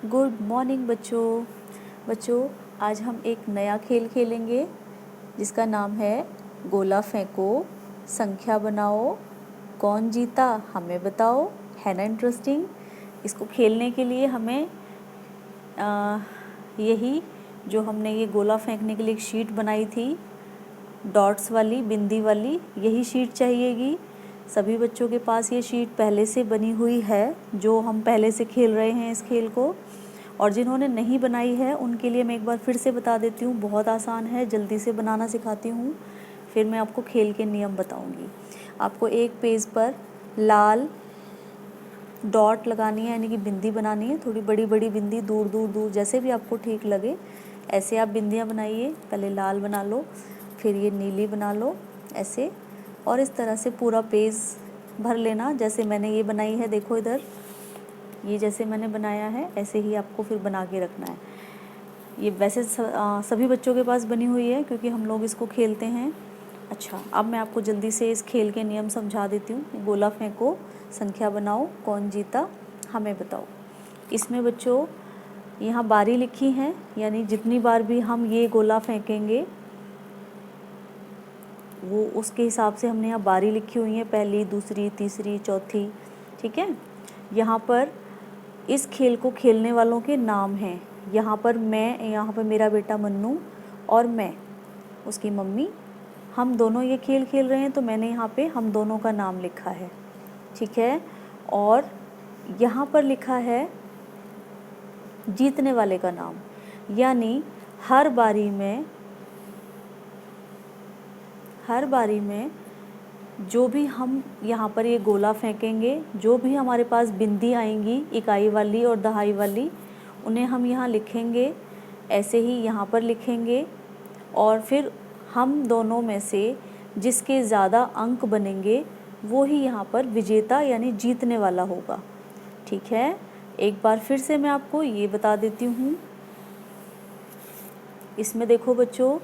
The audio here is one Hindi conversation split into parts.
गुड मॉर्निंग बच्चों आज हम एक नया खेल खेलेंगे जिसका नाम है गोला फेंको, संख्या बनाओ, कौन जीता हमें बताओ। है ना इंटरेस्टिंग। इसको खेलने के लिए हमें यही जो हमने ये गोला फेंकने के लिए एक शीट बनाई थी डॉट्स वाली, बिंदी वाली, यही शीट चाहिएगी। सभी बच्चों के पास ये शीट पहले से बनी हुई है जो हम पहले से खेल रहे हैं इस खेल को। और जिन्होंने नहीं बनाई है उनके लिए मैं एक बार फिर से बता देती हूँ, बहुत आसान है, जल्दी से बनाना सिखाती हूँ, फिर मैं आपको खेल के नियम बताऊँगी। आपको एक पेज पर लाल डॉट लगानी है, यानी कि बिंदी बनानी है, थोड़ी बड़ी बड़ी बिंदी, दूर दूर दूर जैसे भी आपको ठीक लगे ऐसे आप बिंदियाँ बनाइए। पहले लाल बना लो, फिर ये नीली बना लो ऐसे, और इस तरह से पूरा पेज भर लेना जैसे मैंने ये बनाई है। देखो इधर, ये जैसे मैंने बनाया है ऐसे ही आपको फिर बना के रखना है। ये वैसे सभी बच्चों के पास बनी हुई है क्योंकि हम लोग इसको खेलते हैं। अच्छा, अब मैं आपको जल्दी से इस खेल के नियम समझा देती हूँ। गोला फेंको, संख्या बनाओ, कौन जीता हमें बताओ। इसमें बच्चों यहाँ बारी लिखी है, यानी जितनी बार भी हम ये गोला फेंकेंगे वो उसके हिसाब से हमने यहाँ बारी लिखी हुई है, पहली, दूसरी, तीसरी, चौथी। ठीक है। यहाँ पर इस खेल को खेलने वालों के नाम हैं। यहाँ पर मैं, यहाँ पर मेरा बेटा मन्नू और मैं उसकी मम्मी, हम दोनों ये खेल खेल रहे हैं, तो मैंने यहाँ पे हम दोनों का नाम लिखा है। ठीक है। और यहाँ पर लिखा है जीतने वाले का नाम, यानी हर बारी में जो भी हम यहाँ पर ये गोला फेंकेंगे, जो भी हमारे पास बिंदी आएंगी इकाई वाली और दहाई वाली, उन्हें हम यहाँ लिखेंगे, ऐसे ही यहाँ पर लिखेंगे। और फिर हम दोनों में से जिसके ज़्यादा अंक बनेंगे वो ही यहाँ पर विजेता यानी जीतने वाला होगा। ठीक है। एक बार फिर से मैं आपको ये बता देती हूँ। इसमें देखो बच्चों,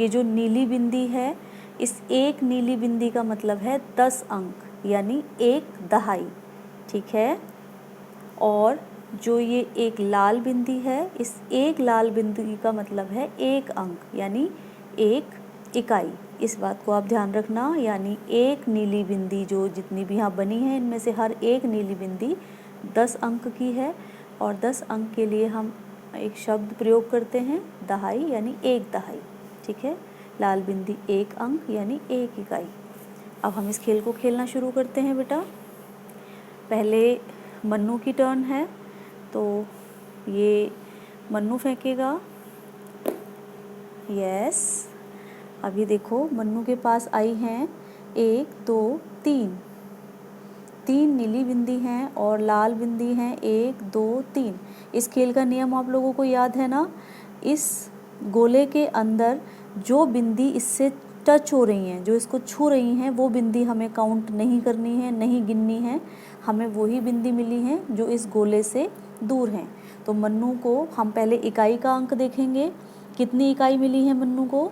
ये जो नीली बिंदी है, इस एक नीली बिंदी का मतलब है 10 अंक, यानी एक दहाई। ठीक है। और जो ये एक लाल बिंदी है, इस एक लाल बिंदी का मतलब है 1 अंक, यानी 1 इकाई। इस बात को आप ध्यान रखना। यानी एक नीली बिंदी जो जितनी भी यहाँ बनी है, इनमें से हर एक नीली बिंदी 10 अंक की है। और 10 अंक के लिए हम एक शब्द प्रयोग करते हैं, दहाई, यानी 1 दहाई। ठीक है। लाल बिंदी 1 अंक यानी 1 इकाई। अब हम इस खेल को खेलना शुरू करते हैं बेटा। पहले मन्नू की टर्न है, तो ये मन्नू फेंकेगा। यस। अभी देखो मन्नू के पास आई हैं 1 2 3 नीली बिंदी हैं और लाल बिंदी हैं 1 2 3। इस खेल का नियम आप लोगों को याद है ना। इस गोले के अंदर जो बिंदी इससे टच हो रही हैं, जो इसको छू रही हैं, वो बिंदी हमें काउंट नहीं करनी है, नहीं गिननी है। हमें वही बिंदी मिली हैं जो इस गोले से दूर हैं। तो मन्नू को हम पहले इकाई का अंक देखेंगे। कितनी इकाई मिली है मन्नू को?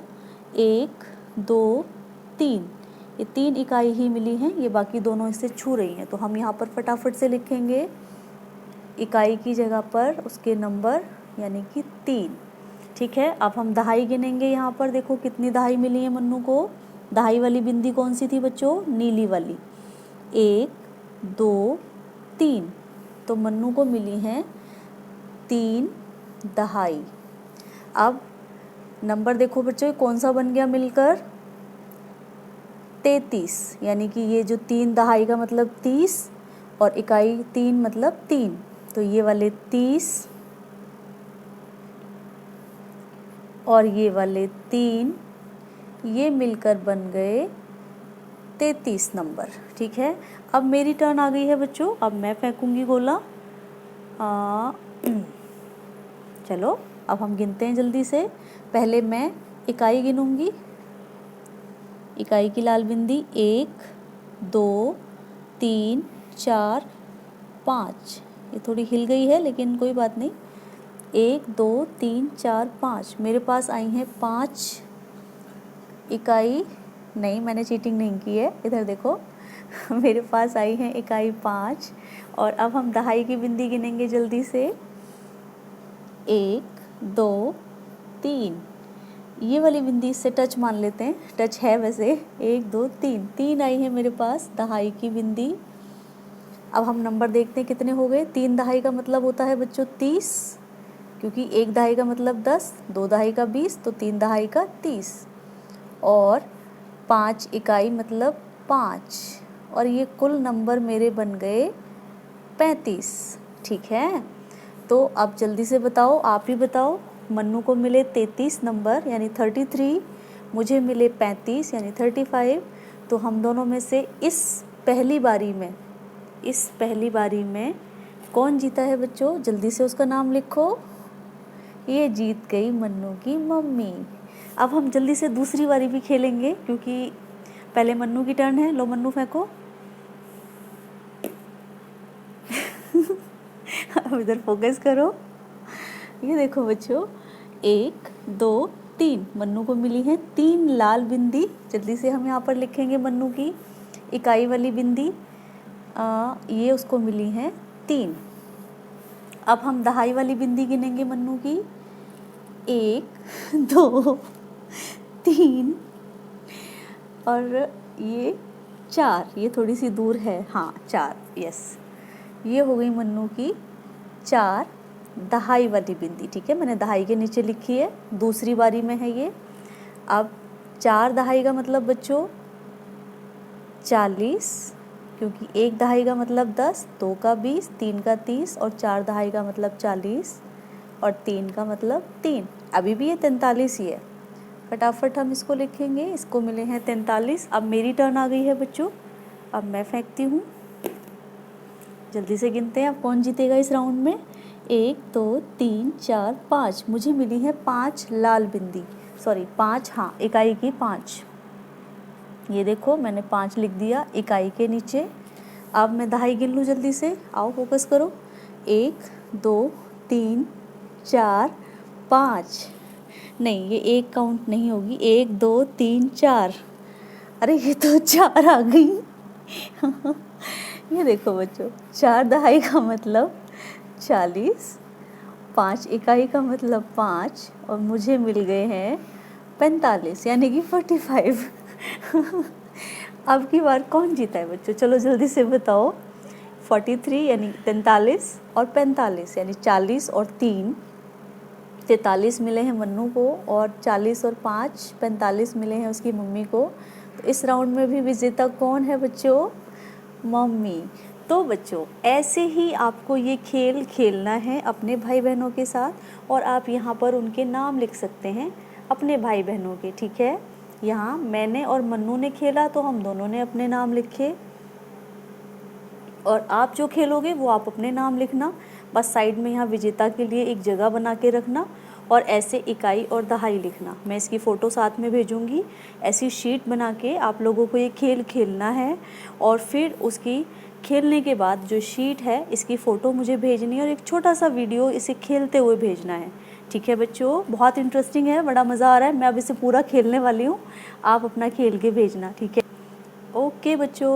1 2 3। ये 3 इकाई ही मिली हैं, ये बाकी दोनों इससे छू रही हैं। तो हम यहाँ पर फटाफट से लिखेंगे इकाई की जगह पर उसके नंबर, यानी कि 3। ठीक है। अब हम दहाई गिनेंगे। यहाँ पर देखो कितनी दहाई मिली है मन्नू को। दहाई वाली बिंदी कौन सी थी बच्चों? नीली वाली। 1 2 3। तो मन्नू को मिली हैं 3 दहाई। अब नंबर देखो बच्चों कौन सा बन गया मिलकर? 33। यानी कि ये जो 3 दहाई का मतलब 30 और इकाई 3 मतलब 3, तो ये वाले 30 और ये वाले 3, ये मिलकर बन गए 33 नंबर। ठीक है। अब मेरी टर्न आ गई है बच्चों। अब मैं फेंकूंगी गोला। चलो अब हम गिनते हैं जल्दी से। पहले मैं इकाई गिनूंगी। इकाई की लाल बिंदी 1 2 3 4 5। ये थोड़ी हिल गई है लेकिन कोई बात नहीं। 1 2 3 4 5। मेरे पास आई हैं 5 इकाई। नहीं, मैंने चीटिंग नहीं की है, इधर देखो मेरे पास आई हैं इकाई 5। और अब हम दहाई की बिंदी गिनेंगे जल्दी से। 1 2 3, ये वाली बिंदी इससे टच मान लेते हैं, टच है वैसे। 1 2 3, 3 आई है मेरे पास दहाई की बिंदी। अब हम नंबर देखते हैं कितने हो गए। 3 दहाई का मतलब होता है बच्चों 30, क्योंकि 1 दहाई का मतलब 10, 2 दहाई का 20, तो 3 दहाई का 30, और 5 इकाई मतलब 5, और ये कुल नंबर मेरे बन गए 35। ठीक है, तो अब जल्दी से बताओ, आप ही बताओ। मन्नू को मिले 33 नंबर यानी 33, मुझे मिले 35 यानी 35। तो हम दोनों में से इस पहली बारी में कौन जीता है बच्चों? जल्दी से उसका नाम लिखो। ये जीत गई मन्नू की मम्मी। अब हम जल्दी से दूसरी बारी भी खेलेंगे, क्योंकि पहले मन्नू की टर्न है। लो मन्नू फेंको। अब इधर फोकस करो। ये देखो बच्चों, 1 2 3, मन्नू को मिली है 3 लाल बिंदी। जल्दी से हम यहाँ पर लिखेंगे मन्नू की इकाई वाली बिंदी। ये उसको मिली है 3। अब हम दहाई वाली बिंदी गिनेंगे मन्नू की। 1 2 3 और ये 4, ये थोड़ी सी दूर है, हाँ 4, यस। ये हो गई मन्नू की 4 दहाई वाली बिंदी। ठीक है, मैंने दहाई के नीचे लिखी है, दूसरी बारी में है ये। अब 4 दहाई का मतलब बच्चों 40, क्योंकि 1 दहाई का मतलब 10, 2 का 20, 3 का 30, और 4 दहाई का मतलब 40, और 3 का मतलब 3। अभी भी ये 43 ही है। फटाफट हम इसको लिखेंगे। इसको मिले हैं 43। अब मेरी टर्न आ गई है बच्चों, अब मैं फेंकती हूँ। जल्दी से गिनते हैं अब कौन जीतेगा इस राउंड में। 1 2 3 4 5, मुझे मिली है 5 लाल बिंदी, सॉरी 5, हाँ इकाई की 5। ये देखो मैंने 5 लिख दिया इकाई के नीचे। अब मैं दहाई गिन लूँ जल्दी से, आओ फोकस करो। 1 2 3 4 5, नहीं ये 1 काउंट नहीं होगी। 1 2 3 4, अरे ये तो 4 आ गई। ये देखो बच्चों, 4 दहाई का मतलब 40, 5 इकाई का मतलब 5, और मुझे मिल गए हैं 45 यानी कि 45। अब की बार कौन जीता है बच्चों? चलो जल्दी से बताओ। 43 यानी 43, और 45 यानी 40 और 3, 43 मिले हैं मन्नू को, और 40 और 5 45 मिले हैं उसकी मम्मी को। तो इस राउंड में भी विजेता कौन है बच्चों? मम्मी। तो बच्चों ऐसे ही आपको ये खेल खेलना है अपने भाई बहनों के साथ, और आप यहाँ पर उनके नाम लिख सकते हैं अपने भाई बहनों के। ठीक है, यहाँ मैंने और मन्नू ने खेला तो हम दोनों ने अपने नाम लिखे, और आप जो खेलोगे वो आप अपने नाम लिखना। बस साइड में यहाँ विजेता के लिए एक जगह बना के रखना, और ऐसे इकाई और दहाई लिखना। मैं इसकी फ़ोटो साथ में भेजूँगी। ऐसी शीट बना के आप लोगों को ये खेल खेलना है, और फिर उसकी खेलने के बाद जो शीट है इसकी फ़ोटो मुझे भेजनी है, और एक छोटा सा वीडियो इसे खेलते हुए भेजना है। ठीक है बच्चों, बहुत इंटरेस्टिंग है, बड़ा मज़ा आ रहा है। मैं अब इसे पूरा खेलने वाली हूँ, आप अपना खेल के भेजना। ठीक है, ओके बच्चों।